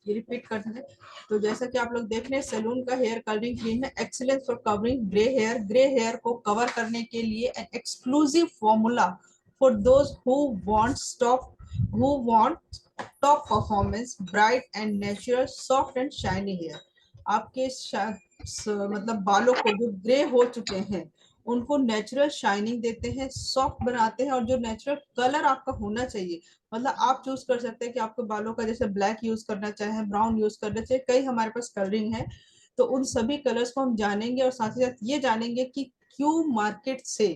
ये रिपीट करते हैं। तो जैसा कि आप लोग देख रहे हैं, सैलून का हेयर कलरिंग क्रीम है, excellence for covering grey hair को कवर करने के लिए an exclusive formula for those who want top performance, bright and natural, soft and shiny hair. आपके मतलब बालों को जो ग्रे हो चुके हैं उनको नेचुरल शाइनिंग देते हैं, सॉफ्ट बनाते हैं, और जो नेचुरल कलर आपका होना चाहिए, मतलब आप चूज कर सकते हैं कि आपके बालों का जैसे ब्लैक यूज करना चाहे, ब्राउन यूज करना चाहे, कई हमारे पास कलरिंग है। तो उन सभी कलर्स को हम जानेंगे और साथ ही साथ ये जानेंगे कि क्यों मार्केट से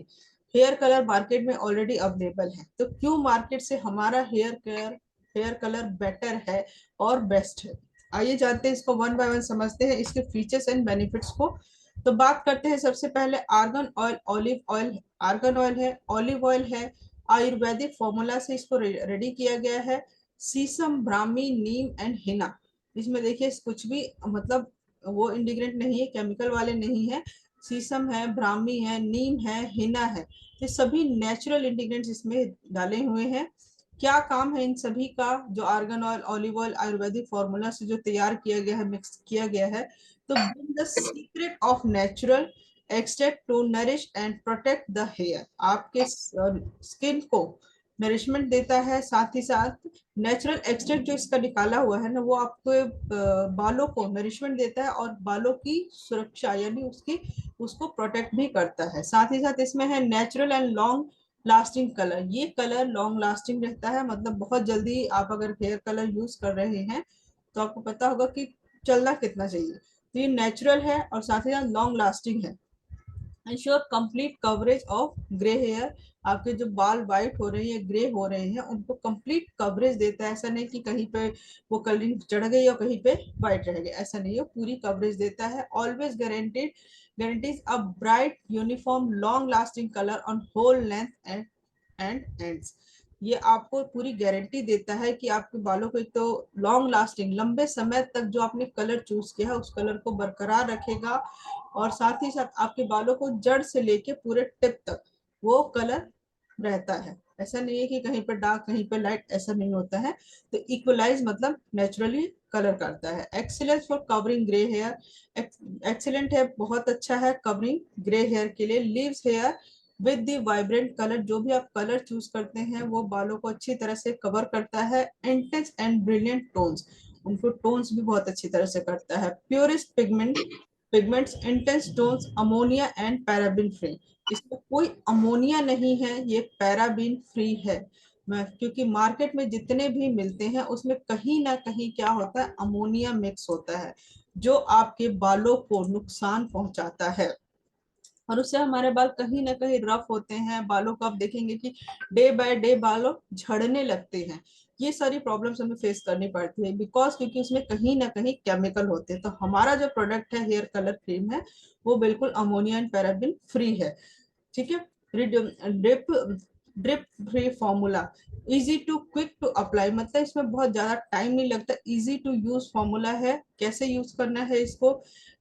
हेयर कलर मार्केट में ऑलरेडी अवेलेबल है, तो क्यों मार्केट से हमारा हेयर कलर बेटर है और बेस्ट है। आइए जानते हैं इसको, वन बाय वन समझते हैं इसके फीचर्स एंड बेनिफिट्स को। तो बात करते हैं सबसे पहले argan oil, olive oil. Argan oil है, ऑलिव ऑयल है, आयुर्वेदिक फॉर्मूला से इसको रेडी किया गया है। सीसम, ब्राह्मी, नीम एंड हिना। इसमें देखिए कुछ भी मतलब वो इंग्रेडिएंट नहीं है, केमिकल वाले नहीं है। सीसम है, ब्राह्मी है, नीम है, हिना है, ये सभी नेचुरल इंग्रेडिएंट्स इसमें डाले हुए हैं। क्या काम है इन सभी का, जो argan oil, olive oil Ayurvedic formula से जो तैयार किया गया है, मिक्स किया गया है, तो bring the secret of natural extract to nourish and protect the hair। आपके स्किन को नरिशमेंट देता है, साथ ही साथ नेचुरल एक्सट्रैक्ट जो इसका निकाला हुआ है ना, वो आपके बालों को नरिशमेंट देता है और बालों की सुरक्षा यानी उसकी उसको प्रोटेक्ट भी करता है। साथ ही साथ इसमें है natural and long lasting colour. ये कलर लॉन्ग लास्टिंग रहता है, मतलब बहुत जल्दी आप अगर हेयर कलर यूज कर रहे हैं तो आपको पता होगा कि चलना कितना चाहिए। तो ये नेचुरल है और साथ ही साथ लॉन्ग लास्टिंग है। Ensure complete coverage of grey hair. आपके जो बाल वाइट हो रहे हैं, ग्रे हो रहे हैं, उनको कंप्लीट कवरेज देता है। ऐसा नहीं कि कहीं पे वो कलरिंग चढ़ गई और कहीं पे वाइट रह गया, ऐसा नहीं है, पूरी कवरेज देता है। Always guarantees a bright uniform long lasting colour on whole length and ends. ये आपको पूरी गारंटी देता है कि आपके बालों को एक तो लॉन्ग लास्टिंग, लंबे समय तक जो आपने कलर चूज किया है उस कलर को बरकरार रखेगा, और साथ ही साथ आपके बालों को जड़ से लेके पूरे टिप तक वो कलर रहता है। ऐसा नहीं है कि कहीं पर डार्क कहीं पर लाइट, ऐसा नहीं होता है। तो इक्वलाइज मतलब नेचुरली कलर करता है। Excellence for covering grey hair, excellent है, बहुत अच्छा है कवरिंग ग्रे हेयर के लिए। Leaves hair with the vibrant colour, जो भी आप कलर चूज करते हैं वो बालों को अच्छी तरह से कवर करता है। इंटेंस एंड ब्रिलियंट टोन्स, उनको टोन्स भी बहुत अच्छी तरह से करता है। Purest pigments, intense tones, ammonia and paraben free. इसमें कोई अमोनिया नहीं है, ये पैराबिन फ्री है। क्योंकि मार्केट में जितने भी मिलते हैं उसमें कहीं ना कहीं क्या होता है, अमोनिया मिक्स होता है, जो आपके बालों को नुकसान पहुंचाता है और उससे हमारे बाल कहीं ना कहीं रफ होते हैं। बालों को आप देखेंगे कि डे बाय डे बालों झड़ने लगते हैं। ये सारी प्रॉब्लम्स हमें फेस करनी पड़ती है, बिकॉज क्योंकि उसमें कहीं ना कहीं केमिकल होते हैं। तो हमारा जो प्रोडक्ट है हेयर कलर क्रीम है, वो बिल्कुल अमोनिया एंड पैराबिन फ्री है। ठीक है। Drip drip free formula, easy to quick to apply, मतलब इसमें बहुत ज्यादा टाइम नहीं लगता, इजी टू यूज फॉर्मूला है। कैसे यूज करना है इसको,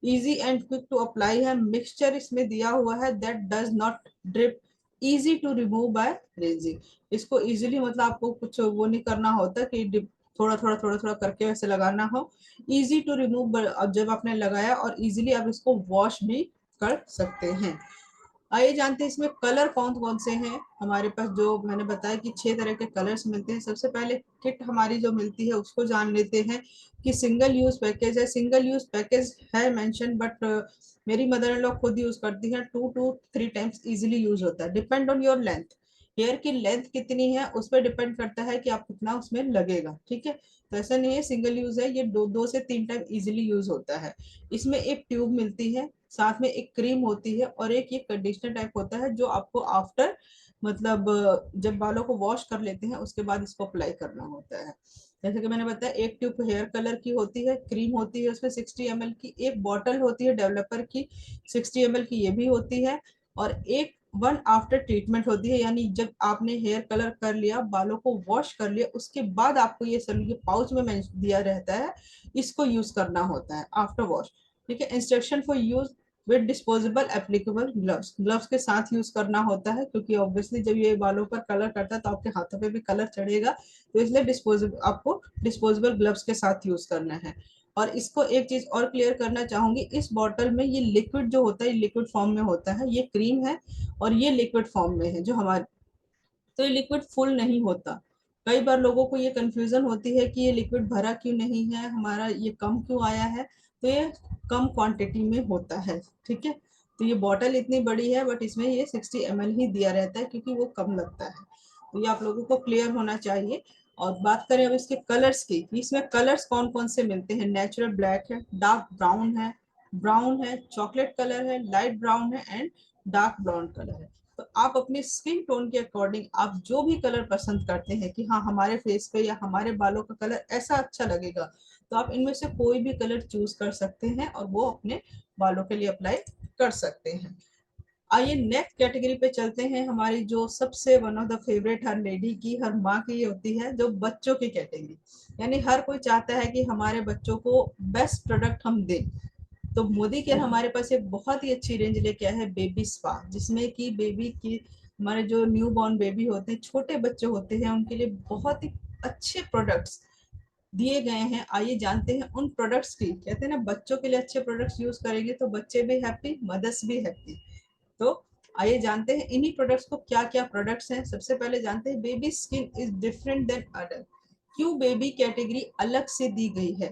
easy and quick to apply है। मिक्सचर इसमें दिया हुआ है that does not drip, easy to remove by raising. इसको इजीली मतलब आपको कुछ वो नहीं करना होता कि थोड़ा थोड़ा करके वैसे लगाना हो। इजी टू रिमूव, जब आपने लगाया और इजीली आप इसको वॉश भी कर सकते हैं। आइए जानते हैं इसमें कलर कौन कौन से हैं हमारे पास। जो मैंने बताया कि 6 तरह के कलर्स मिलते हैं। सबसे पहले किट हमारी जो मिलती है उसको जान लेते हैं कि सिंगल यूज पैकेज है। सिंगल यूज पैकेज है मेंशन, बट मेरी मदर इन लॉ खुद यूज करती है, 2 to 3 टाइम्स इजिली यूज होता है। Depend on your length, hair की लेंथ कितनी है उस पर डिपेंड करता है कि आप कितना उसमें लगेगा। ठीक है। तो ऐसा नहीं है सिंगल यूज है, ये 2 से 3 टाइम इजिली यूज होता है। इसमें एक ट्यूब मिलती है, साथ में एक क्रीम होती है, और एक ये कंडीशनर टाइप होता है जो आपको आफ्टर मतलब जब बालों को वॉश कर लेते हैं उसके बाद इसको अप्लाई करना होता है। जैसे कि मैंने बताया, एक ट्यूब हेयर कलर की होती है, क्रीम होती है उसमें 60 ml की, एक बॉटल होती है डेवलपर की 60 ml की, ये भी होती है, और एक वन आफ्टर ट्रीटमेंट होती है, यानी जब आपने हेयर कलर कर लिया, बालों को वॉश कर लिया, उसके बाद आपको ये ये पाउच में दिया रहता है, इसको यूज करना होता है आफ्टर वॉश। ठीक है। Instruction for use, with disposable applicable gloves, gloves के साथ यूज करना होता है, क्योंकि ऑब्वियसली जब ये बालों पर कलर करता है तो आपके हाथों पे भी कलर चढ़ेगा, तो इसलिए डिस्पोजेबल, आपको डिस्पोजेबल ग्लव्स के साथ यूज करना है। और इसको एक चीज और क्लियर करना चाहूंगी, इस बॉटल में ये लिक्विड जो होता है लिक्विड फॉर्म में होता है, ये क्रीम है और ये लिक्विड फॉर्म में है जो हमारे, तो ये लिक्विड फुल नहीं होता। कई बार लोगों को ये कंफ्यूजन होती है कि ये लिक्विड भरा क्यों नहीं है हमारा, ये कम क्यों आया है, तो ये कम क्वांटिटी में होता है, ठीक है। तो ये बॉटल इतनी बड़ी है बट इसमें ये 60 ml ही दिया रहता है क्योंकि वो कम लगता है, तो ये आप लोगों को क्लियर होना चाहिए। और बात करें अब इसके कलर्स की, इसमें कलर्स कौन कौन से मिलते हैं, नेचुरल ब्लैक है, डार्क ब्राउन है, चॉकलेट कलर है, लाइट ब्राउन है एंड डार्क ब्राउन कलर है। तो आप अपने स्किन टोन के अकॉर्डिंग आप जो भी कलर पसंद करते हैं कि हाँ हमारे फेस पे या हमारे बालों का कलर ऐसा अच्छा लगेगा, तो आप इनमें से कोई भी कलर चूज कर सकते हैं और वो अपने बालों के लिए अप्लाई कर सकते हैं। आइए नेक्स्ट कैटेगरी पे चलते हैं, हमारी जो सबसे one of the favourite her lady की, हर माँ की होती है, जो बच्चों की कैटेगरी। यानी हर कोई चाहता है कि हमारे बच्चों को बेस्ट प्रोडक्ट हम दें। तो मोदी केयर हमारे पास एक बहुत ही अच्छी रेंज लेके आया है, बेबी स्पा, जिसमें कि बेबी की, हमारे जो न्यू बॉर्न बेबी होते हैं, छोटे बच्चे होते हैं, उनके लिए बहुत ही अच्छे प्रोडक्ट्स दिए गए हैं। आइए जानते हैं उन प्रोडक्ट्स की, कहते हैं ना बच्चों के लिए अच्छे प्रोडक्ट्स यूज करेंगे तो बच्चे भी हैप्पी, मदर्स भी हैप्पी। तो आइए जानते हैं इन्हीं प्रोडक्ट्स को क्या क्या प्रोडक्ट्स हैं। सबसे पहले जानते हैं baby skin is different than adult, क्यों बेबी कैटेगरी अलग से दी गई है।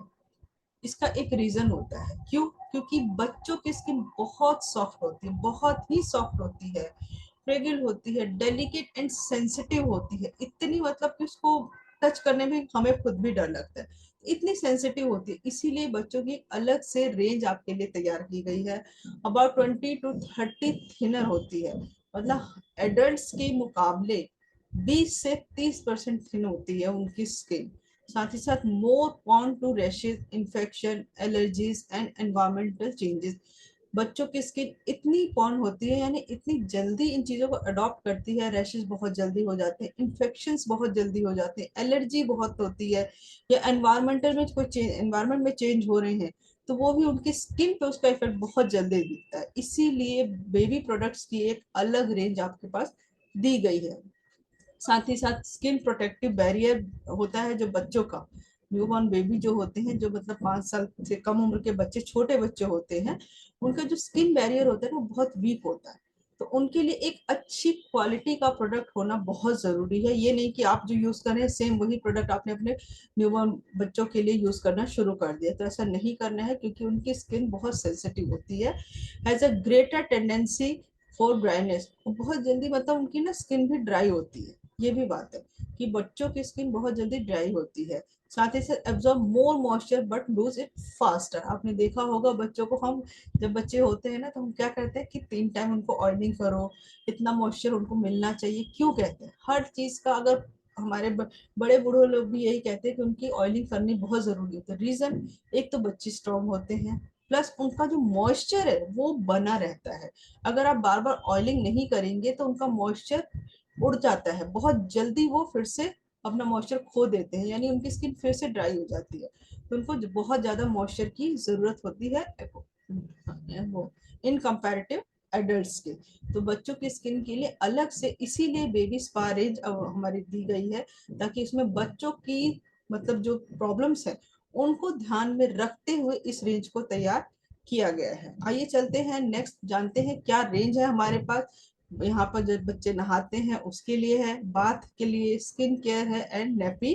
इसका एक रीजन होता है, क्यों, क्योंकि बच्चों की स्किन बहुत सॉफ्ट होती है, बहुत ही सॉफ्ट होती है, फ्रेगिल होती है, डेलिकेट एंड सेंसिटिव होती है, इतनी मतलब कि उसको टच करने में हमें खुद भी डर लगता है, इतनी सेंसिटिव होती है, इसीलिए बच्चों की अलग से रेंज आपके लिए तैयार की गई है। अबाउट 20 to 30 थिनर होती है, मतलब एडल्ट्स के मुकाबले 20 से 30% थिन होती है उनकी स्किन। साथ ही साथ more prone to rashes, infection, allergies and environmental changes. बच्चों की स्किन इतनी कौन होती है, यानी इतनी जल्दी इन चीजों को अडॉप्ट करती है, रैशेज बहुत जल्दी हो जाते हैं, इन्फेक्शंस बहुत जल्दी हो जाते हैं, एलर्जी बहुत होती है, या एनवायरमेंटल में कोई चेंज, एनवायरमेंट में चेंज हो रहे हैं तो वो भी उनकी स्किन पे उसका इफेक्ट बहुत जल्दी दिखता है। इसीलिए बेबी प्रोडक्ट्स की एक अलग रेंज आपके पास दी गई है। साथ ही साथ स्किन प्रोटेक्टिव बैरियर होता है जो बच्चों का, न्यूबॉर्न बेबी जो होते हैं, जो मतलब 5 साल से कम उम्र के बच्चे, छोटे बच्चे होते हैं, उनका जो स्किन बैरियर होता है ना बहुत वीक होता है, तो उनके लिए एक अच्छी क्वालिटी का प्रोडक्ट होना बहुत जरूरी है। ये नहीं कि आप जो यूज कर रहे हैं सेम वही प्रोडक्ट आपने अपने न्यूबॉर्न बच्चों के लिए यूज करना शुरू कर दिया, तो ऐसा नहीं करना है क्योंकि उनकी स्किन बहुत सेंसिटिव होती है, has a greater tendency for dryness, बहुत जल्दी मतलब उनकी ना स्किन भी ड्राई होती है। ये भी बात है कि बच्चों की स्किन बहुत जल्दी ड्राई होती है। साथ ही साथ absorb more moisture but lose it faster. आपने देखा होगा बच्चों को, हम जब बच्चे होते हैं ना तो हम क्या करते हैं कि 3 टाइम उनको ऑयलिंग करो, इतना मॉइस्चर उनको मिलना चाहिए, क्यों कहते हैं हर चीज का, अगर हमारे बड़े बूढ़े लोग भी यही कहते हैं कि उनकी ऑयलिंग करनी बहुत जरूरी होती है। रीजन, एक तो बच्चे स्ट्रांग होते हैं, प्लस उनका जो मॉइस्चर है वो बना रहता है। अगर आप बार बार ऑयलिंग नहीं करेंगे तो उनका मॉइस्चर उड़ जाता है, बहुत जल्दी वो फिर से अपना मॉइस्चर खो देते हैं, यानी उनकी स्किन फिर से ड्राई हो जाती है, तो उनको बहुत ज्यादा मॉइस्चर की जरूरत होती है वो इन कंपैरेटिव एडल्ट्स के। तो बच्चों की स्किन के लिए अलग से इसीलिए बेबी स्पा रेंज हमारी दी गई है, ताकि इसमें बच्चों की मतलब जो प्रॉब्लम्स है उनको ध्यान में रखते हुए इस रेंज को तैयार किया गया है। आइए चलते हैं नेक्स्ट, जानते हैं क्या रेंज है हमारे पास। यहाँ पर जब बच्चे नहाते हैं उसके लिए है, बाथ के लिए, स्किन केयर है एंड नेपी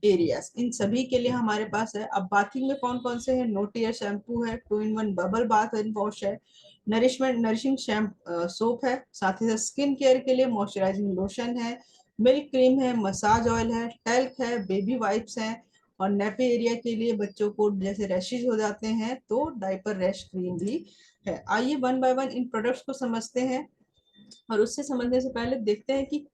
एरियाज, इन सभी के लिए हमारे पास है। अब बाथिंग में कौन कौन से हैं, नो टीयर शैम्पू है, 2 in 1 bubble bath and wash है, नरिशिंग सोप है, साथ ही साथ स्किन केयर के लिए मॉइस्चराइजिंग लोशन है, मिल्क क्रीम है, मसाज ऑयल है, टेल्क है, बेबी वाइप्स है, और नेपी एरिया के लिए बच्चों को जैसे रैशेज हो जाते हैं तो डायपर रैश क्रीम भी है। आइए one by one in products को समझते हैं, और उससे समझने से पहले देखते हैं कि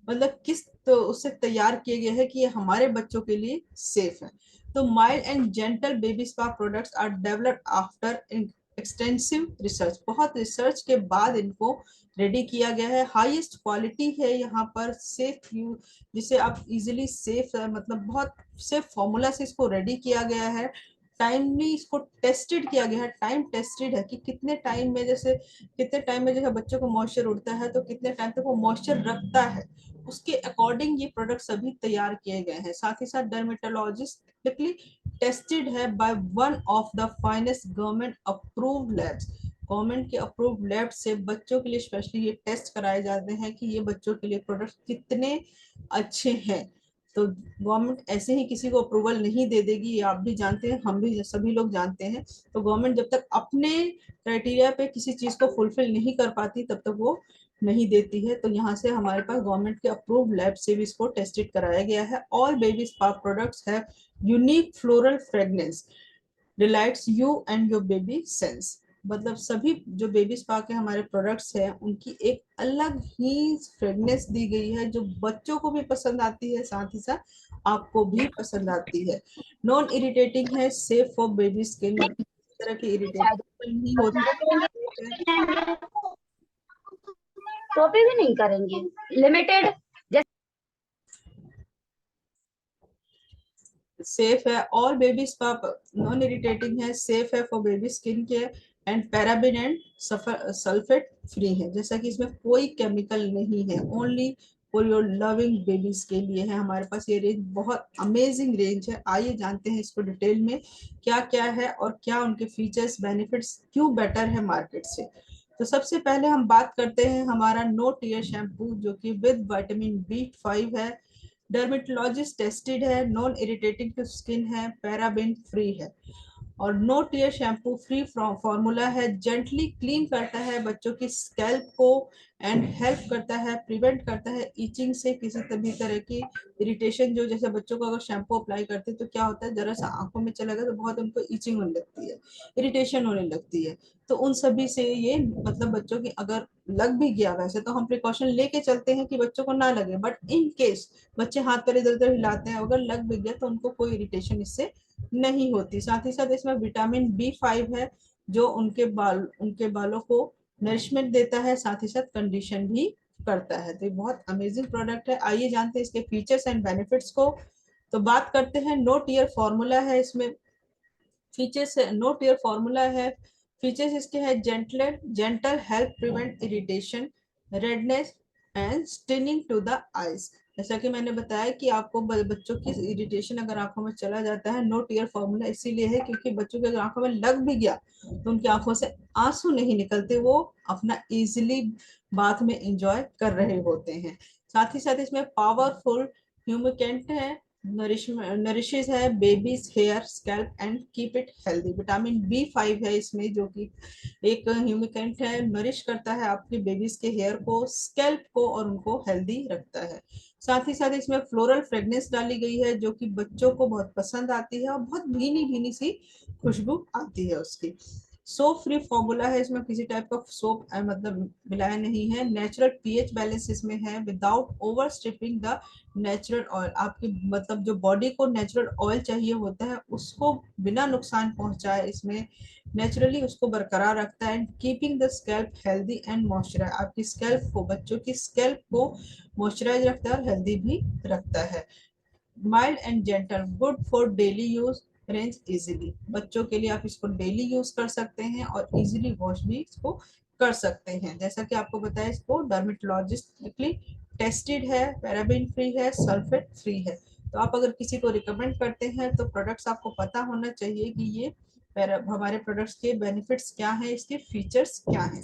मतलब किस तो उससे तैयार किए गए हैं कि ये हमारे बच्चों के लिए सेफ है। तो mild and gentle baby spa products are developed after extensive research, बहुत रिसर्च के बाद इनको रेडी किया गया है। हाईएस्ट क्वालिटी है यहाँ पर, सेफ यूज, जिसे आप इजीली सेफ मतलब बहुत सेफ फॉर्मूला से इसको रेडी किया गया है। टाइमली इसको टेस्टेड किया गया है, टाइम टेस्टेड है कि कितने टाइम में, जैसे कितने टाइम में जैसे बच्चों को मॉइस्चर उड़ता है तो कितने टाइम तक वो मॉइस्चर रखता है, उसके अकॉर्डिंग ये प्रोडक्ट सभी तैयार किए गए हैं। साथ ही साथ डर्मेटोलॉजिस्टिकली टेस्टेड है by one of the finest government approved labs. Government के अप्रूव्ड लैब से बच्चों के लिए स्पेशली ये टेस्ट कराए जाते हैं कि ये बच्चों के लिए प्रोडक्ट कितने अच्छे हैं। तो गवर्नमेंट ऐसे ही किसी को अप्रूवल नहीं दे देगी, ये आप भी जानते हैं, हम भी सभी लोग जानते हैं। तो गवर्नमेंट जब तक अपने क्राइटेरिया पे किसी चीज को फुलफिल नहीं कर पाती तब तक वो नहीं देती है। तो यहाँ से हमारे पास गवर्नमेंट के अप्रूव्ड लैब से भी इसको टेस्टेड कराया गया है। All baby spa products have unique floral fragrance delights you and your baby sense. मतलब सभी जो बेबी स्पा के हमारे प्रोडक्ट्स हैं उनकी एक अलग ही फ्रेगनेंस दी गई है जो बच्चों को भी पसंद आती है, साथ ही साथ आपको भी पसंद आती है। नॉन इरिटेटिंग है, सेफ फॉर बेबी स्किन, मतलब किसी तरह की इरिटेशन नहीं होती। कॉपी भी नहीं करेंगे, लिमिटेड। सेफ है, all baby spa non irritating है, सेफ है for baby skin care and paraben and sulphate free है। जैसा कि इसमें कोई केमिकल नहीं है, only for your loving babies के लिए है हमारे पास ये रेंज। बहुत अमेजिंग रेंज है। आइए जानते हैं इसको डिटेल में क्या क्या है और क्या उनके फीचर्स बेनिफिट्स क्यों बेटर है मार्केट से। तो सबसे पहले हम बात करते हैं हमारा नो टीयर शैम्पू जो कि विद विटामिन B5 है, डर्मेटोलॉजिस्ट टेस्टेड है, नॉन इरिटेटिंग टू स्किन है, पैराबिन फ्री है और no tear shampoo free from formula है, जेंटली क्लीन करता है बच्चों की स्कैल्प को एंड हेल्प करता है, प्रिवेंट करता है इचिंग से, किसी भी तरह की इरिटेशन। जो जैसे बच्चों को अगर शैम्पू अप्लाई करते हैं तो क्या होता है, जरा सा आंखों में चला गया तो बहुत उनको इचिंग होने लगती है, इरिटेशन होने लगती है। तो उन सभी से ये मतलब बच्चों की अगर लग भी गया, वैसे तो हम प्रिकॉशन लेके चलते हैं कि बच्चों को ना लगे, बट इन केस बच्चे हाथ पैर इधर उधर हिलाते हैं, अगर लग भी गया तो उनको कोई इरिटेशन इससे नहीं होती। साथ ही साथ इसमें विटामिन B5 है जो उनके बालों को नरिशमेंट देता है, साथ ही साथ कंडीशन भी करता है। तो ये बहुत अमेजिंग प्रोडक्ट है। आइए जानते हैं इसके फीचर्स एंड बेनिफिट्स को। तो बात करते हैं, नो टीयर फॉर्मूला है इसमें। फीचर्स नो टीयर फॉर्मूला है, फीचर्स इसके है gentle help prevent irritation, redness and stinging to the eyes. जैसा कि मैंने बताया कि आपको बच्चों की इरिटेशन अगर आंखों में चला जाता है, नो टीयर फॉर्मूला इसीलिए है क्योंकि बच्चों के अगर आंखों में लग भी गया तो उनकी आंखों से आंसू नहीं निकलते, वो अपना इजिली बाथ में इंजॉय कर रहे होते हैं। साथ ही साथ इसमें पावरफुल ह्यूमिकेंट है, नरिशेज है baby's hair scalp and keep it healthy. Vitamin B5 है इसमें जो कि एक ह्यूमिकेंट है, नरिश करता है आपके बेबीज के हेयर को, स्कैल्प को और उनको हेल्दी रखता है। साथ ही साथ इसमें फ्लोरल फ्रेग्रेंस डाली गई है जो कि बच्चों को बहुत पसंद आती है और बहुत भीनी भीनी सी खुशबू आती है उसकी। सोप फ्री फॉर्मूला है, इसमें किसी टाइप का सोप मतलब मिलाया नहीं है। नेचुरल पीएच बैलेंस इसमें है without over stripping the natural oil. आपकी मतलब जो बॉडी को नेचुरल ऑयल चाहिए होता है उसको बिना नुकसान पहुंचाए इसमें नेचुरली उसको बरकरार रखता है। And keeping the scalp healthy and moisturise, आपकी स्कैल्प को, बच्चों की स्कैल्प को मॉइस्चराइज रखता है और हेल्दी भी रखता है। Mild and gentle, good for daily use, range easily. बच्चों के लिए आप इसको डेली यूज कर सकते हैं और इजीली वॉश भी इसको कर सकते हैं। जैसा कि आपको बताया, इसको डर्मेटोलॉजिस्टिकली टेस्टेड है, पैराबेन फ्री है, सल्फेट फ्री है। तो आप अगर किसी को रिकमेंड करते हैं तो प्रोडक्ट्स आपको पता होना चाहिए कि ये हमारे प्रोडक्ट्स के बेनिफिट्स क्या हैं, इसके फीचर्स क्या हैं।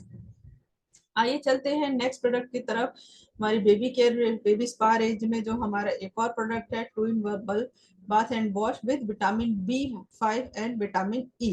आइए चलते हैं नेक्स्ट प्रोडक्ट की तरफ। हमारी baby care baby spa range में जो हमारा एक और प्रोडक्ट है, 2 in 1 bath and wash with vitamin B5 and vitamin E।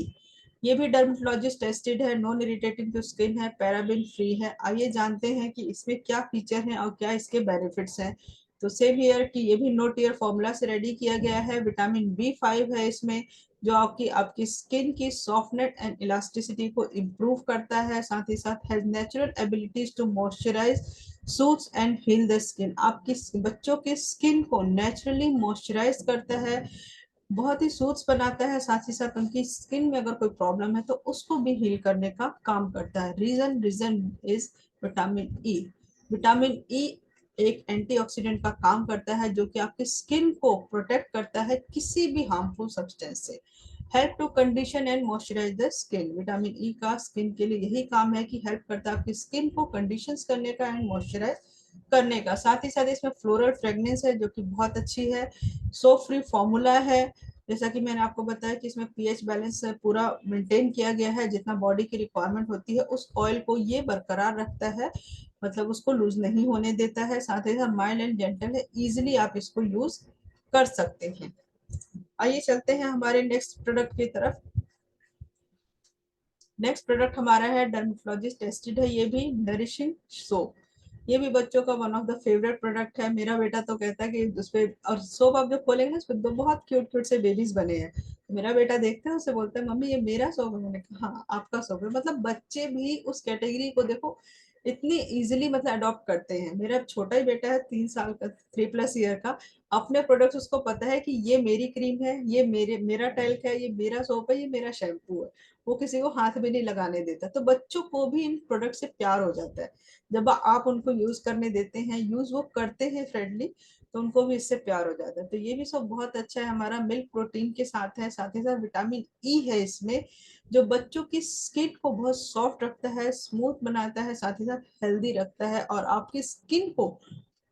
ये भी डर्मेटोलॉजिस्ट टेस्टेड है, नॉन इरिटेटिंग टू स्किन है, पैराबिन फ्री है। आइए जानते हैं कि इसमें क्या फीचर हैं और क्या इसके बेनिफिट्स हैं। तो सेम ईयर की ये भी नो टीयर फॉर्मूला से रेडी किया गया है। विटामिन B5 है इसमें जो आपकी आपकी स्किन की सॉफ्टनेस एंड इलास्टिसिटी को इम्प्रूव करता है, साथ ही साथ has natural abilities to moisturise, soothes and heal the skin. आपकी बच्चों के स्किन को नेचुरली मॉइस्चराइज करता है, बहुत ही सूट्स बनाता है, साथ ही साथ उनकी स्किन में अगर कोई प्रॉब्लम है तो उसको भी हील करने का काम करता है। Reason is vitamin E। Vitamin E एक एंटीऑक्सीडेंट का काम करता है जो कि आपकी स्किन को प्रोटेक्ट करता है किसी भी हार्मफुल सब्सटेंस से। Help to condition and moisturise the skin. Vitamin E का स्किन के लिए यही काम है कि हेल्प करता है आपकी स्किन को कंडीशंस करने का एंड मॉइस्चराइज करने का। साथ ही साथ इसमें फ्लोरल फ्रेग्रेंस है जो कि बहुत अच्छी है। सो फ्री फॉर्मूला है, जैसा कि मैंने आपको बताया कि इसमें पीएच बैलेंस पूरा मेंटेन किया गया है, जितना बॉडी की रिक्वायरमेंट होती है उस ऑयल को ये बरकरार रखता है, मतलब उसको लूज नहीं होने देता है। साथ ही साथ माइल्ड एंड जेंटल है, इजिली आप इसको यूज कर सकते हैं। आइए चलते हैं हमारे नेक्स्ट प्रोडक्ट की तरफ। नेक्स्ट प्रोडक्ट हमारा है डर्मेटोलॉजिस्ट टेस्टेड है, ये भी नरिशिंग सोप। ये भी बच्चों का one of the favourite product है। मेरा बेटा तो कहता है कि उसपे, और सोप आप जब खोलेंगे ना उसपे दो बहुत क्यूट क्यूट से बेबीज बने हैं। मेरा बेटा देखता है उसे बोलता है मम्मी ये मेरा सोप है। मैंने कहा हाँ आपका सोप है। मतलब बच्चे भी उस कैटेगरी को देखो इतनी इजीली मतलब अडॉप्ट करते हैं। मेरा छोटा ही बेटा है 3 साल का, 3+ ईयर का, अपने प्रोडक्ट्स उसको पता है कि ये मेरी क्रीम है, ये मेरा टैल्क है, ये मेरा सोप है, ये मेरा शैम्पू है। वो किसी को हाथ भी नहीं लगाने देता। तो बच्चों को भी इन प्रोडक्ट से प्यार हो जाता है जब आप उनको यूज करने देते हैं, यूज वो करते हैं फ्रेंडली, तो उनको भी इससे प्यार हो जाता है। तो ये भी सब बहुत अच्छा है, हमारा मिल्क प्रोटीन के साथ है। साथ ही साथ विटामिन ई है इसमें, जो बच्चों की स्किन को बहुत सॉफ्ट रखता है, स्मूथ बनाता है, साथ ही साथ हेल्दी रखता है और आपकी स्किन को,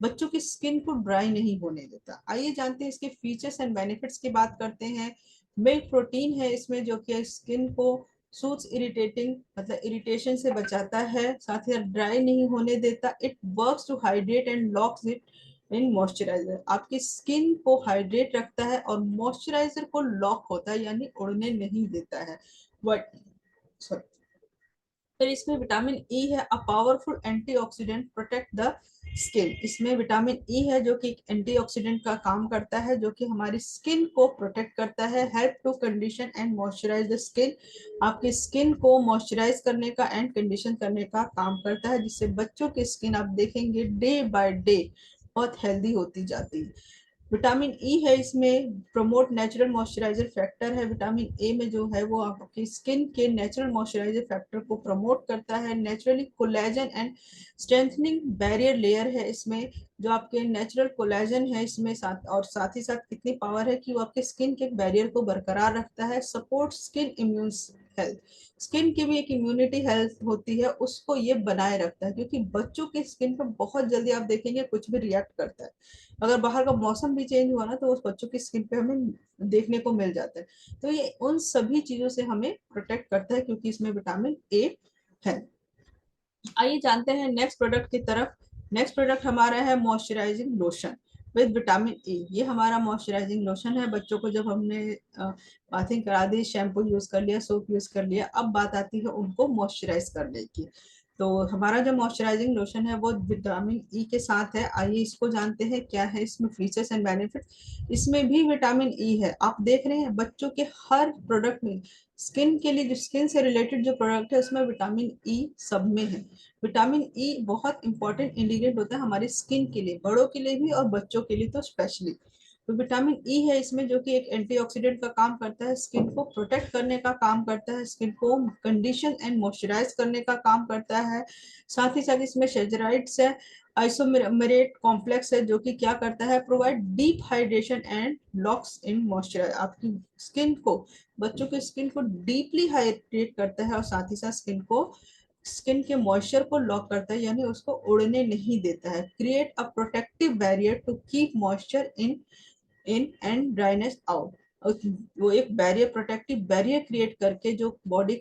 बच्चों की स्किन को ड्राई नहीं होने देता। आइए जानते हैं इसके फीचर्स एंड बेनिफिट्स की बात करते हैं। मिल्क प्रोटीन है इसमें जो कि स्किन को सूट्स इरिटेटिंग, मतलब इरिटेशन से बचाता है, साथ ही ड्राई नहीं होने देता। It works to hydrate and locks it in moisturiser, आपकी स्किन को हाइड्रेट रखता है और मॉइस्चराइजर को लॉक होता है यानी उड़ने नहीं देता है। बट सॉरी, फिर इसमें विटामिन ई है, a powerful antioxidant protect the skin. इसमें विटामिन ई है जो कि एक एंटीऑक्सीडेंट का काम करता है, जो कि हमारी स्किन को प्रोटेक्ट करता है। Help to condition and moisturise the skin, आपकी स्किन को मॉइस्चराइज करने का एंड कंडीशन करने का काम करता है, जिससे बच्चों की स्किन आप देखेंगे डे बाय डे बहुत हेल्दी होती जाती है। विटामिन ई है इसमें, प्रमोट नेचुरल मॉइस्चराइजर फैक्टर है। विटामिन ए में जो है वो आपकी स्किन के नेचुरल मॉइस्चराइजर फैक्टर को प्रमोट करता है। Naturally collagen and strengthening barrier layer है इसमें, जो आपके नेचुरल कोलेजन है इसमें, साथ और साथ ही साथ कितनी पावर है कि वो आपके स्किन के बैरियर को बरकरार रखता है। Support skin immune health, skin की भी एक इम्यूनिटी हेल्थ होती है उसको ये बनाए रखता है, क्योंकि बच्चों की स्किन पर बहुत जल्दी आप देखेंगे कुछ भी रिएक्ट करता है। अगर बाहर का मौसम भी चेंज हुआ ना तो उस बच्चों की स्किन पे हमें देखने को मिल जाता है। तो ये उन सभी चीजों से हमें प्रोटेक्ट करता है क्योंकि इसमें विटामिन ए है। आइए जानते हैं नेक्स्ट प्रोडक्ट की तरफ। नेक्स्ट प्रोडक्ट हमारा है मॉइस्चराइजिंग लोशन विद विटामिन ई। ये हमारा मॉइस्चराइजिंग लोशन है। बच्चों को जब हमने बाथिंग करा दी, शैम्पू यूज कर लिया, सोप यूज कर लिया, अब बात आती है उनको मॉइस्चराइज करने की। तो हमारा जो मॉइस्चराइजिंग लोशन है वो विटामिन ई के साथ है। आइए इसको जानते हैं क्या है इसमें फीचर्स एंड बेनिफिट। इसमें भी विटामिन ई है। आप देख रहे हैं बच्चों के हर प्रोडक्ट में, स्किन के लिए जो स्किन से रिलेटेड जो प्रोडक्ट है उसमें विटामिन ई सब में है। विटामिन ई बहुत इंपॉर्टेंट इंग्रेडिएंट होता है हमारी स्किन के लिए, बड़ों के लिए भी और बच्चों के लिए तो स्पेशली। तो विटामिन ई है इसमें जो कि एक एंटीऑक्सीडेंट का काम करता है, स्किन को प्रोटेक्ट करने का काम करता है, स्किन को कंडीशन एंड मॉइस्चराइज करने का काम करता है। साथ ही साथ इसमें शेजराइड्स है, आइसोमेरेट कॉम्प्लेक्स है, जो कि क्या करता है, provide deep hydration and locks in moisturise, आपकी स्किन को, बच्चों की स्किन को डीपली हाइड्रेट करता है और साथ ही साथ स्किन के मॉइस्चर को लॉक करता है यानी उसको उड़ने नहीं देता है। Create a protective barrier to keep moisture in and dryness out. वो एक बैरियर, प्रोटेक्टिव बैरियर क्रिएट करके जो बॉडी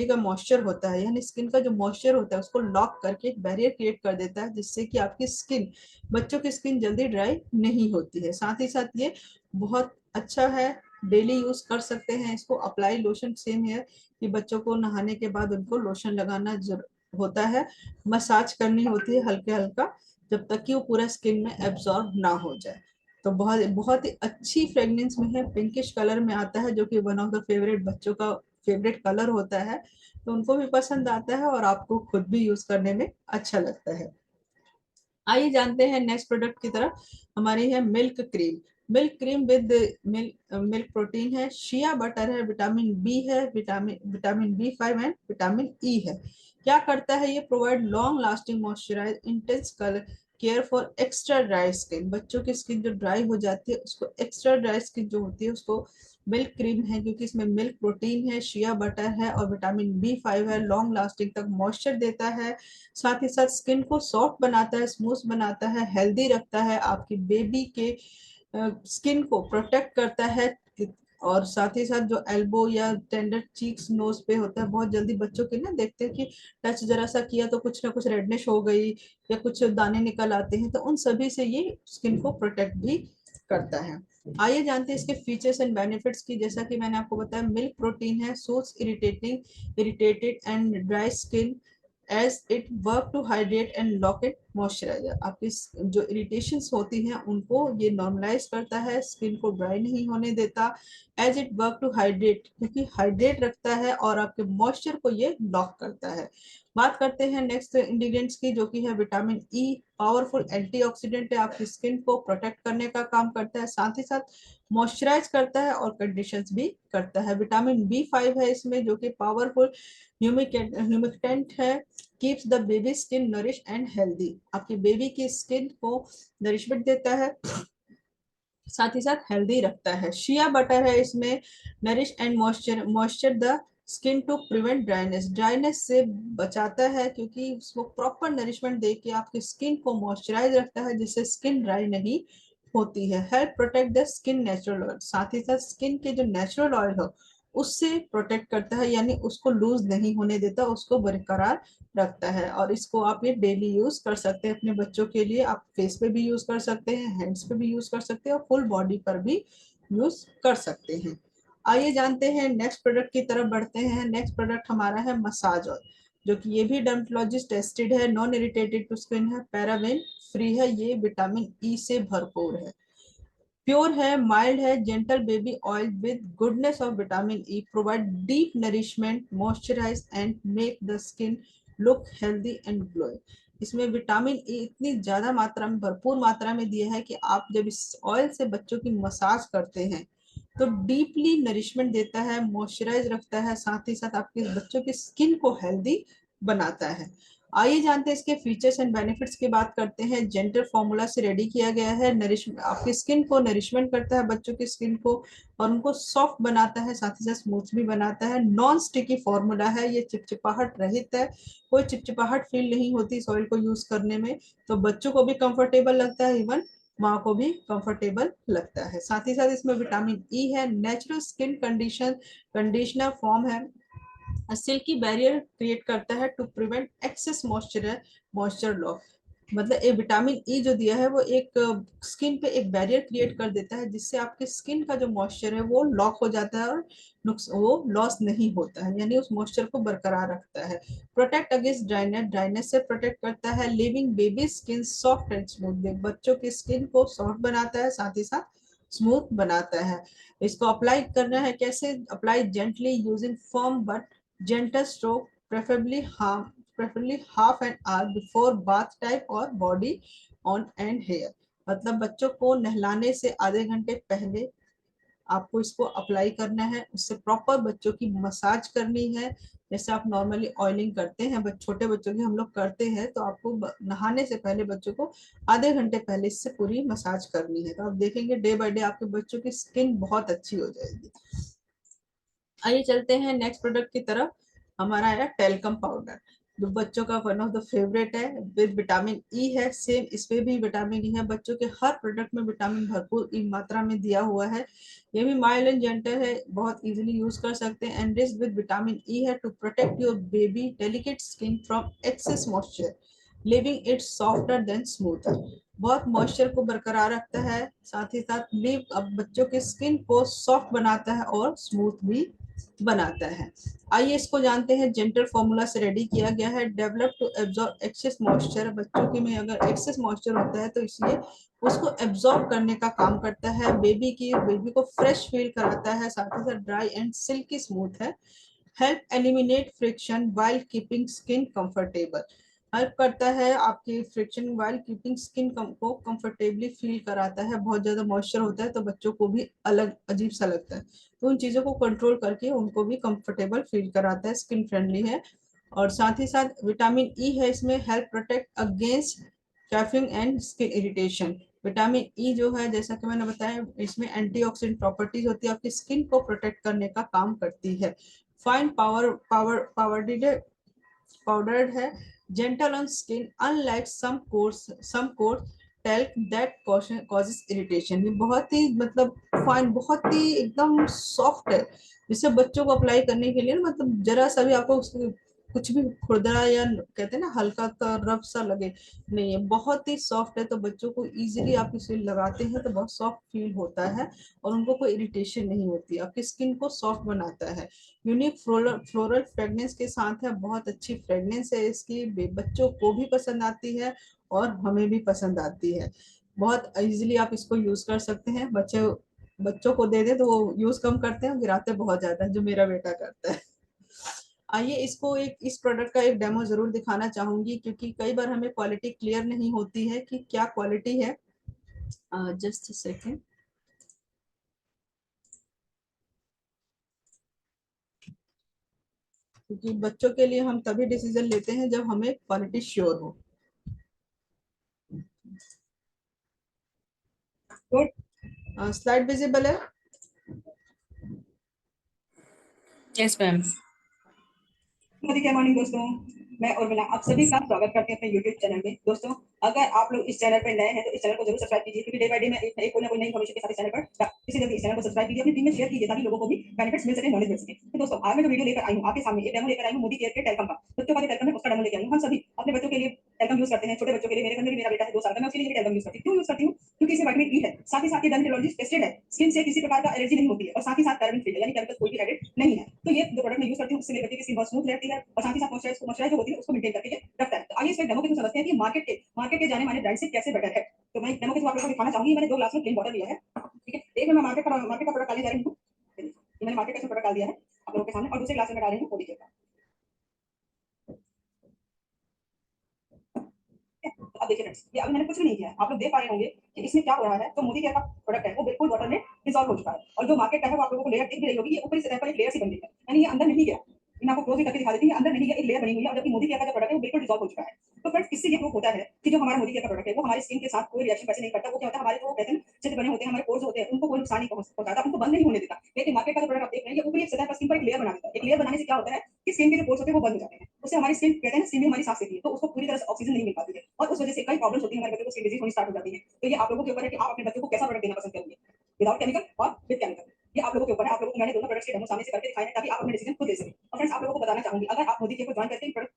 का मॉइस्चर होता है यानी स्किन का जो मॉइस्चर होता है उसको लॉक करके एक बैरियर क्रिएट कर देता है, जिससे कि आपकी स्किन, बच्चों की स्किन जल्दी ड्राई नहीं होती है। साथ ही साथ ये बहुत अच्छा है, डेली यूज कर सकते हैं इसको। अप्लाई लोशन सेम है कि बच्चों को नहाने के बाद उनको लोशन लगाना होता है, मसाज करनी होती है हल्के हल्का, जब तक कि वो पूरा स्किन में एब्जॉर्ब ना हो जाए। तो बहुत बहुत ही अच्छी फ्रेग्रेंस में है, पिंकिश कलर में आता है, जो कि वन ऑफ द फेवरेट, बच्चों का फेवरेट कलर होता है, तो उनको भी पसंद आता है और आपको खुद भी यूज करने में अच्छा लगता है। आइए जानते हैं नेक्स्ट प्रोडक्ट की तरफ। हमारी है milk cream. Milk cream with milk protein है, शिया बटर है, विटामिन बी है, vitamin B five and vitamin E है। क्या करता है ये, provide long lasting moisturise intense colour care for extra dry skin, बच्चों की स्किन जो ड्राई हो जाती है उसको एक्स्ट्रा ड्राई स्किन जो होती है उसको मिल्क क्रीम है, क्योंकि इसमें मिल्क प्रोटीन है, शिया बटर है और विटामिन बी 5 है, लॉन्ग लास्टिंग तक मॉइस्चर देता है, साथ ही साथ स्किन को सॉफ्ट बनाता है, स्मूथ बनाता है, हेल्दी रखता है, आपकी बेबी के स्किन को प्रोटेक्ट करता है। और साथ ही साथ जो एल्बो या टेंडर चीक्स नोज पे होता है, बहुत जल्दी बच्चों के ना देखते हैं कि टच जरा सा किया तो कुछ ना कुछ रेडनेस हो गई या कुछ दाने निकल आते हैं, तो उन सभी से ये स्किन को प्रोटेक्ट भी करता है। आइए जानते हैं इसके फीचर्स एंड बेनिफिट्स की। जैसा कि मैंने आपको बताया, मिल्क प्रोटीन है, soothes irritated and dry skin as it work to hydrate and lock it moisturiser. आपकी जो इरिटेशंस होती हैं उनको ये नॉर्मलाइज करता है, स्किन को ड्राई नहीं होने देता। As it work to hydrate, क्योंकि हाइड्रेट रखता है और आपके मॉइस्चर को ये लॉक करता है। बात करते हैं नेक्स्ट इंग्रेडिएंट्स की, जो कि है विटामिन ई। पावरफुल एंटीऑक्सीडेंट है, आपकी स्किन को प्रोटेक्ट करने का काम करता है, साथ ही साथ मॉइस्चराइज करता है और कंडीशंस भी करता है। विटामिन बी 5 है इसमें, जो कि पावरफुल ह्यूमिकेटेंट है, keeps the baby skin nourish and healthy, आपकी बेबी की स्किन को नरिशमेंट देता है, साथ ही साथ हेल्दी रखता है। शिया बटर है इसमें, nourish and moisture the skin to prevent dryness से बचाता है, क्योंकि उसको प्रॉपर नरिशमेंट दे के आपकी स्किन को मॉइस्चराइज रखता है, जिससे स्किन ड्राई नहीं होती है। Help protect the skin natural oil, साथ ही साथ स्किन के जो नेचुरल ऑयल हो उससे प्रोटेक्ट करता है, यानी उसको लूज नहीं होने देता, उसको बरकरार रखता है। और इसको आप ये डेली यूज कर सकते हैं अपने बच्चों के लिए, आप फेस पे भी यूज कर सकते हैं, हैंड्स पे भी यूज कर सकते हैं और फुल बॉडी पर भी यूज कर सकते हैं। आइए जानते हैं नेक्स्ट प्रोडक्ट की तरफ बढ़ते हैं। नेक्स्ट प्रोडक्ट हमारा है मसाज ऑयल, जो कि ये भी डर्मेटोलॉजिस्ट टेस्टेड है, नॉन इरिटेटेड टू स्किन है, पैराबेन फ्री है, ये विटामिन ई से भरपूर है, प्योर है, माइल्ड है, gentle baby oil with goodness of vitamin E, provide deep nourishment, moisturise and make the skin look healthy and glowing. इसमें विटामिन ई इतनी ज्यादा मात्रा में, भरपूर मात्रा में दिया है कि आप जब इस ऑयल से बच्चों की मसाज करते हैं तो डीपली नरिशमेंट देता है, मॉइस्चराइज रखता है, साथ ही साथ आपके बच्चों की स्किन को हेल्दी बनाता है। आइए जानते हैं इसके फीचर्स एंड बेनिफिट्स की बात करते हैं। जेंटल फॉर्मूला से रेडी किया गया है, नरिश आपकी स्किन को नरिशमेंट करता है, बच्चों की स्किन को, और उनको सॉफ्ट बनाता है, साथ ही साथ स्मूथ भी बनाता है। नॉन स्टिकी फॉर्मूला है, ये चिपचिपाहट रहित है, कोई चिपचिपाहट फील नहीं होती इस ऑयल को यूज करने में, तो बच्चों को भी कंफर्टेबल लगता है, इवन माँ को भी कंफर्टेबल लगता है। साथ ही साथ इसमें विटामिन ई है, नेचुरल स्किन कंडीशनर फॉर्म है, सिल्की बैरियर क्रिएट करता है to prevent excess moisture loss. मतलब ये विटामिन ई जो दिया है वो एक स्किन पे एक बैरियर क्रिएट कर देता है, जिससे आपके स्किन का जो मॉइस्चर है वो लॉक हो जाता है और वो लॉस नहीं होता है, यानी उस मॉइस्चर को बरकरार रखता है। प्रोटेक्ट अगेंस्ट ड्राइनेस से प्रोटेक्ट करता है, living baby skin soft and smooth, बच्चों की स्किन को सॉफ्ट बनाता है, साथ ही साथ स्मूथ बनाता है। इसको अप्लाई करना है कैसे? Apply gently using firm but gentle stroke, preferably half an hour before bath time or body on and hair। मतलब बच्चों को नहलाने से आधे घंटे पहले आपको इसको अप्लाई करना है, उससे प्रॉपर बच्चों की मसाज करनी है, जैसे आप नॉर्मली ऑयलिंग करते हैं छोटे बच्चों की हम लोग करते हैं, तो आपको नहाने से पहले बच्चों को आधे घंटे पहले इससे पूरी मसाज करनी है। तो आप देखेंगे डे बाय डे आपके बच्चों की स्किन बहुत अच्छी हो जाएगी। आइए चलते हैं नेक्स्ट प्रोडक्ट की तरफ। हमारा है टेल्कम पाउडर, जो बच्चों का वन ऑफ द फेवरेट है, विद विटामिन ई है, सेम इसमें भी विटामिन ई है, बच्चों के हर प्रोडक्ट में विटामिन भरपूर मात्रा में दिया हुआ है। ये भी माइल्ड एंड जेंटल है, बहुत इजीली यूज कर सकते हैं, and rich with vitamin E है to protect your baby delicate skin from excess moisture, leaving it softer than smooth. बहुत मॉइस्चर को बरकरार रखता है, साथ ही साथ लिव अब बच्चों के स्किन को सॉफ्ट बनाता है और स्मूथ भी बनाता है। आइए इसको जानते हैं। जेंटल फॉर्मूला से रेडी किया गया है, develop to absorb excess moisture, बच्चों के में अगर एक्सेस मॉइस्चर होता है तो इसलिए उसको एब्जॉर्ब करने का काम करता है, बेबी को फ्रेश फील कराता है, साथ ही साथ ड्राई एंड सिल्की स्मूथ है। Help eliminate friction while keeping skin comfortable, help करता है आपकी फ्रिक्शन वाइल कीपिंग स्किन को कंफर्टेबली फील कराता है। बहुत ज्यादा मॉइस्चर होता है तो बच्चों को भी अलग अजीब सा लगता है, तो उन चीजों को कंट्रोल करके उनको भी कंफर्टेबल फील कराता है, स्किन फ्रेंडली है। और साथ ही साथ विटामिन ई है इसमें, help protect against chafing and skin irritation. Vitamin E जो है जैसा कि मैंने बताया इसमें एंटीऑक्सीडेंट प्रॉपर्टीज होती है, आपकी स्किन को प्रोटेक्ट करने का काम करती है। फाइन पाउडर्ड है, gentle on skin unlike some coats talc that causes irritation। ये बहुत ही मतलब फाइन, बहुत ही एकदम सॉफ्ट है, जिसे बच्चों को अप्लाई करने के लिए ना मतलब जरा सा भी आपको कुछ भी खुरदरा या कहते हैं ना हल्का सा रफ सा लगे नहीं, है बहुत ही सॉफ्ट है, तो बच्चों को इजीली आप इसे लगाते हैं तो बहुत सॉफ्ट फील होता है और उनको कोई इरिटेशन नहीं होती, आपकी स्किन को सॉफ्ट बनाता है। यूनिक फ्लोरल फ्रेगनेंस के साथ है, बहुत अच्छी फ्रेगनेंस है इसकी, बच्चों को भी पसंद आती है और हमें भी पसंद आती है। बहुत इजीली आप इसको यूज कर सकते हैं, बच्चों को दे दे तो वो यूज कम करते हैं, गिराते बहुत ज्यादा है, जो मेरा बेटा करता है। आइए इसको इस प्रोडक्ट का एक डेमो जरूर दिखाना चाहूंगी, क्योंकि कई बार हमें क्वालिटी क्लियर नहीं होती है कि क्या क्वालिटी है। Just second. क्योंकि बच्चों के लिए हम तभी डिसीजन लेते हैं जब हमें क्वालिटी श्योर हो। गुड, स्लाइड विजिबल है? Yes ma'am. गुड मॉर्निंग दोस्तों, मैं उर्मिला आप सभी का स्वागत करते हैं अपने YouTube चैनल में। दोस्तों अगर आप लोग इस चैनल पे नए हैं तो इस चैनल को जरूर सब्सक्राइब कीजिए, क्योंकि डे बाय डे मैं एक कोई ना कोई नई इन्फॉर्मेशन के साथ इस चैनल पर इसीलिए इस चैनल को सब्सक्राइब कीजिए, अपनी टीम में शेयर कीजिए ताकि लोगों को भी बेनिफिट्स मिल सके, नॉलेज मिल सके। तो दोस्तों आज मैं जो वीडियो लेकर आई हूं आपके सामने, ये डेमो लेकर आई हूं मोदी केयर के टेलकम का। बच्चों का जो टेलकम है उसका डेमो लेकर आई हूं। हम सभी अपने बच्चों के लिए टेलकम यूज करते हैं, छोटे बच्चों के लिए। मेरे घर में भी मेरा बेटा है 2 साल का, मैं उसके लिए टेलकम यूज करती हूं। क्यों यूज करती हूं? क्योंकि इसमें विटामिन ई है, साथ ही साथ ये डर्मेटोलॉजिस्ट टेस्टेड है, स्किन से किसी प्रकार का एलर्जी नहीं होती है, और साथ ही साथ पैराबेन फ्री है, यानी केमिकल कोई भी एडेड नहीं है। तो ये जो प्रोडक्ट मैं यूज करती हूँ उससे मेरे बच्चे की स्किन बहुत स्मूथ रहती है, और साथ ही साथ मॉइस्चराइज जो होती है उसको मेंटेन करके रखता है। तो आइए इसमें डेमो के थ्रू समझते हैं कि मार्केट के जाने माने ब्रांड से कैसे बेटर है। तो मैं डेमो के थ्रू आप लोगों को दिखाना चाहूंगी। मैंने 2 ग्लास में प्लेन वाटर लिया है, ठीक है। एक में मैं मार्केट का प्रोडक्ट डालने जा रही हूँ, ये मैंने मार्केट का प्रोडक्ट डाल दिया है आप लोगों के सामने, और दूसरे ग्लास में मैं डाल रही हूँ मोदी केयर का। तो अब देखिए फ्रेंड्स, ये अभी मैंने कुछ भी नहीं किया है, आप लोग देख पा रहे होंगे कि इसमें क्या हो रहा है। तो मोदी केयर का प्रोडक्ट है वो बिल्कुल वाटर में डिसॉल्व हो चुका है, और जो मार्केट का है वो आप लोगों को लेयर दिख भी रही होगी, ये ऊपरी सतह पर एक लेयर सी बन गई है, यानी ये अंदर नहीं गया। मैं आपको क्लोज भी करके दिखा देती हूँ, अंदर नहीं गया, एक लेयर बनी हुई है, और जबकि मोदी केयर का जो प्रोडक्ट है वो बिल्कुल डिसॉल्व हो चुका है। तो फ्रेंड्स इससे ये प्रूफ होता है कि जो हमारा मोदी केयर का प्रोडक्ट है वो हमारी स्किन के साथ कोई रिएक्शन वैसे नहीं करता। वो क्या होता है, हमारे जो कहते हैं छिद्र बने होते हैं, हमारे पोर्स होते हैं, उनको कोई नुकसान नहीं पहुंचाता, उनको बंद नहीं होने देता। लेकिन मार्केट का जो प्रोडक्ट आप देख रहे हैं ये ऊपरी सतह पर स्किन पर एक लेयर बना देता है। एक लेयर बनाने से क्या होता है कि स्किन के जो पोर्स होते हैं वो बंद हो जाते हैं, उससे हमारी स्किन कहते हैं स्किन में हमारी सांस लेती है, तो उसको पूरी तरह से ऑक्सीजन नहीं मिल पाती है, और उस वजह से कई प्रॉब्लम्स होती है, हमारे बच्चों को स्किन डिजीज होनी स्टार्ट हो जाती है। तो ये आप लोगों के ऊपर है कि आप अपने बच्चों को कैसा प्रोडक्ट देना पसंद करेंगे, विदाउट केमिकल और विद केमिकल। ये आप लोगों के ऊपर है। आप लोगों को मैंने दोनों प्रोडक्ट्स के डेमो सामने से करके दिखाए हैं ताकि आप अपने डिसीजन खुद ले सकें। और फ्रेंड्स आप लोगों को बताना चाहूंगी, अगर आप मोदी केयर को ज्वाइन करते हैं प्रोडक्ट,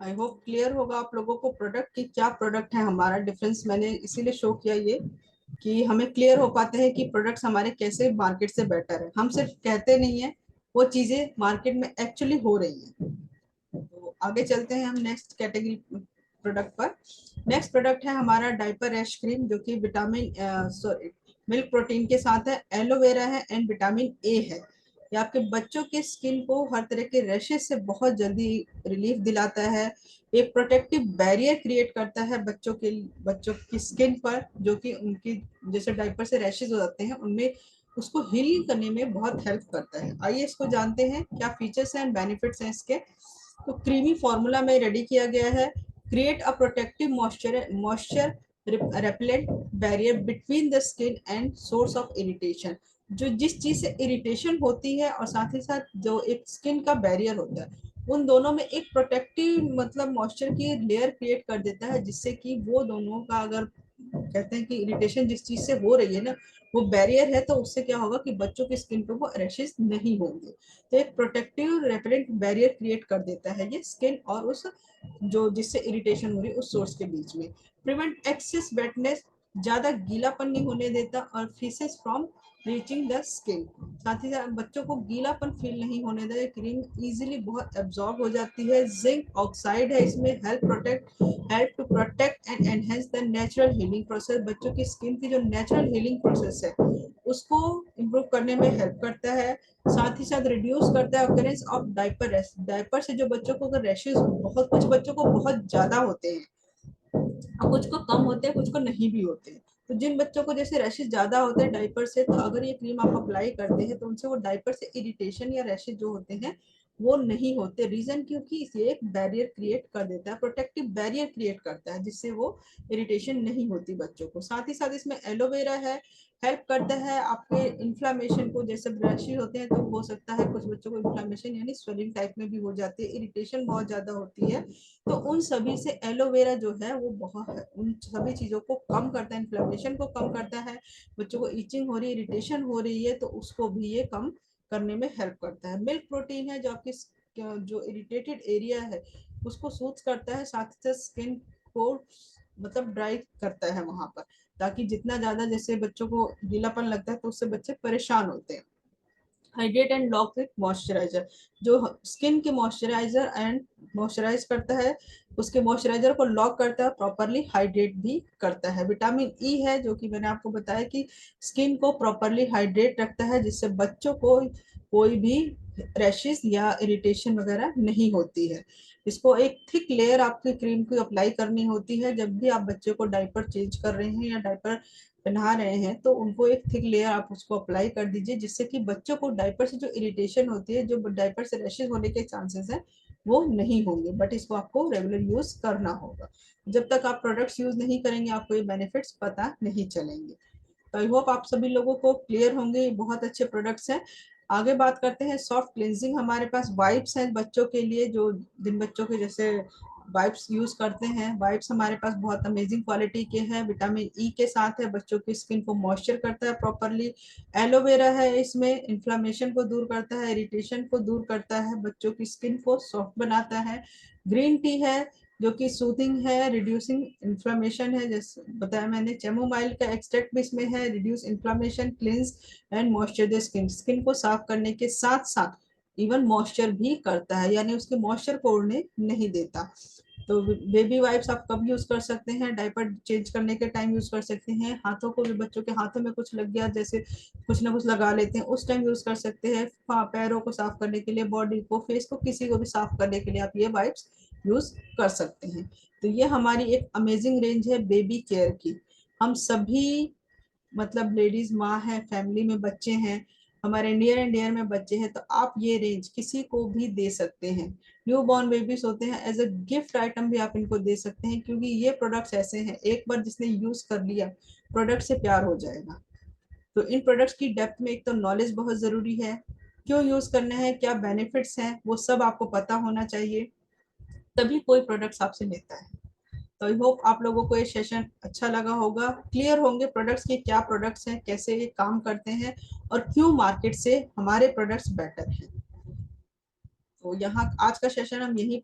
आई होप क्लियर होगा आप लोगों को प्रोडक्ट की क्या प्रोडक्ट है हमारा डिफरेंस। मैंने इसीलिए शो किया ये कि हमें क्लियर हो पाते हैं कि प्रोडक्ट्स हमारे कैसे मार्केट से बेटर है। हम सिर्फ कहते नहीं है, वो चीजें मार्केट में एक्चुअली हो रही है। तो आगे चलते हैं हम नेक्स्ट कैटेगरी प्रोडक्ट पर। नेक्स्ट प्रोडक्ट है हमारा डायपर रैश क्रीम, जो कि विटामिन सॉरी मिल्क प्रोटीन के साथ है, एलोवेरा है एंड विटामिन ए है। ये आपके बच्चों के स्किन को हर तरह के रैशेस से बहुत जल्दी रिलीफ दिलाता है, एक प्रोटेक्टिव बैरियर क्रिएट करता है बच्चों की स्किन पर, जो कि उनकी जैसे डायपर से रैशेस हो जाते हैं उनमें उसको हीलिंग करने में बहुत हेल्प करता है। आइए इसको जानते हैं क्या फीचर्स हैं एंड बेनिफिट्स हैं इसके। तो क्रीमी फॉर्मूला में रेडी किया गया है, create a protective moisture repellent barrier between the skin and source of irritation. जो जिस चीज से इरिटेशन होती है और साथ ही साथ जो एक स्किन का बैरियर होता है, उन दोनों में एक प्रोटेक्टिव मतलब मॉइस्चर की लेयर क्रिएट कर देता है, जिससे कि वो दोनों का अगर कहते हैं कि इरिटेशन जिस चीज से हो रही है ना वो बैरियर है, तो उससे क्या होगा कि बच्चों की स्किन पे वो रैशेस नहीं होंगे। तो एक प्रोटेक्टिव रेपेलेंट बैरियर क्रिएट कर देता है ये स्किन और उस जो जिससे इरिटेशन हो रही है उस सोर्स के बीच में। प्रिवेंट एक्सेस वेटनेस, ज्यादा गीलापन नहीं होने देता, और faeces from reaching the skin. साथ ही साथ बच्चों को गीलापन फील नहीं होने देता, क्रीम इजीली बहुत एब्जॉर्ब हो जाती है। जिंक ऑक्साइड है इसमें, help to protect and enhance the natural healing process. बच्चों की स्किन की जो नेचुरल हीलिंग प्रोसेस है उसको इम्प्रूव करने में हेल्प करता है। साथ ही साथ रिड्यूस करता है occurrence of diaper rash. Diaper से जो बच्चों को अगर रैशेज बहुत, कुछ बच्चों को बहुत ज्यादा होते हैं और कुछ को कम होते हैं, कुछ को नहीं भी होते हैं। तो जिन बच्चों को जैसे रैशेज ज्यादा होते हैं डायपर से, तो अगर ये क्रीम आप अप्लाई करते हैं तो उनसे वो डायपर से इरिटेशन या रैशेज जो होते हैं वो नहीं होते। रीजन क्योंकि ये एक बैरियर क्रिएट कर देता है, प्रोटेक्टिव बैरियर क्रिएट करता है, जिससे वो इरिटेशन नहीं होती बच्चों को। साथ ही साथ इसमें एलोवेरा है, हेल्प करता है आपके इन्फ्लामेशन को। जैसे ब्रशेस होते हैं तो हो सकता है कुछ बच्चों को इन्फ्लामेशन यानी स्वेलिंग टाइप में भी हो जाती है, इरिटेशन बहुत ज्यादा होती है, तो उन सभी से एलोवेरा जो है वो बहुत उन सभी चीजों को कम करता है, इन्फ्लामेशन को कम करता है। बच्चों को इचिंग हो रही है, इरिटेशन हो रही है, तो उसको भी ये कम करने में हेल्प करता है। मिल्क प्रोटीन है जो आपकी जो इरिटेटेड एरिया है उसको सूथ करता है, साथ ही साथ स्किन को मतलब ड्राई करता है वहां पर, ताकि जितना ज्यादा जैसे बच्चों को गीलापन लगता है तो उससे बच्चे परेशान होते हैं। Hydrate and lock with moisturiser, जो स्किन के मॉइस्चराइजर एंड मॉइस्चराइज करता है, उसके मॉइस्चराइजर को लॉक करता है, प्रॉपरली हाइड्रेट भी करता है। विटामिन ई है जो कि मैंने आपको बताया कि स्किन को प्रॉपरली हाइड्रेट रखता है, जिससे बच्चों को कोई भी रैशेस या इरिटेशन वगैरह नहीं होती है। इसको एक थिक लेयर आपकी क्रीम की अप्लाई करनी होती है जब भी आप बच्चे को डायपर चेंज कर रहे हैं या डायपर पहना रहे हैं, तो उनको एक थिक लेयर आप उसको अप्लाई कर दीजिए, जिससे कि बच्चों को डायपर से जो इरिटेशन होती है, जो डायपर से रैशेज होने के चांसेस है वो नहीं होंगे। बट इसको आपको रेगुलर यूज करना होगा। जब तक आप प्रोडक्ट्स यूज नहीं करेंगे आपको ये बेनिफिट्स पता नहीं चलेंगे। तो आई होप आप सभी लोगों को क्लियर होंगे, ये बहुत अच्छे प्रोडक्ट्स हैं। आगे बात करते हैं सॉफ्ट क्लिनजिंग। हमारे पास वाइप्स हैं बच्चों के लिए, जो जिन बच्चों के जैसे वाइप्स यूज करते हैं। वाइप्स हमारे पास बहुत अमेजिंग क्वालिटी के हैं, विटामिन ई के साथ है, बच्चों की स्किन को मॉइस्चर करता है प्रॉपरली। एलोवेरा है, इसमें इन्फ्लामेशन को दूर करता है, इरिटेशन को दूर करता है, बच्चों की स्किन को सॉफ्ट बनाता है। ग्रीन टी है जो कि सूथिंग है, रिड्यूसिंग इन्फ्लामेशन है, जैसे बताया मैंने। चैमोमाइल का एक्सट्रैक्ट भी इसमें है, reduce inflammation, cleanse and moisture the skin. Skin को साफ करने के साथ साथ इवन मॉइस्चर भी करता है, यानी उसके मॉइस्चर को उड़ने नहीं देता। तो बेबी वाइप्स आप कब यूज कर सकते हैं? डायपर चेंज करने के टाइम यूज कर सकते हैं। हाथों को भी, बच्चों के हाथों में कुछ लग गया जैसे कुछ ना कुछ लगा लेते हैं, उस टाइम यूज कर सकते हैं। पैरों को साफ करने के लिए, बॉडी को, फेस को, किसी को भी साफ करने के लिए आप ये वाइप्स यूज कर सकते हैं। तो ये हमारी एक अमेजिंग रेंज है बेबी केयर की। हम सभी मतलब लेडीज माँ है, फैमिली में बच्चे हैं, हमारे नियर एंड डियर में बच्चे हैं, तो आप ये रेंज किसी को भी दे सकते हैं। न्यू बॉर्न बेबीज होते हैं, एज अ गिफ्ट आइटम भी आप इनको दे सकते हैं, क्योंकि ये प्रोडक्ट्स ऐसे हैं एक बार जिसने यूज कर लिया प्रोडक्ट से प्यार हो जाएगा। तो इन प्रोडक्ट्स की डेप्थ में एक तो नॉलेज बहुत जरूरी है, क्यों यूज करने हैं, क्या बेनिफिट्स हैं, वो सब आपको पता होना चाहिए, तभी कोई प्रोडक्ट्स आपसे लेता है। तो आई होप आप लोगों को ये सेशन अच्छा लगा होगा, क्लियर होंगे प्रोडक्ट्स के क्या प्रोडक्ट्स हैं, कैसे ये काम करते हैं, और क्यों मार्केट से हमारे प्रोडक्ट्स बेटर हैं। तो यहाँ आज का सेशन हम यहीं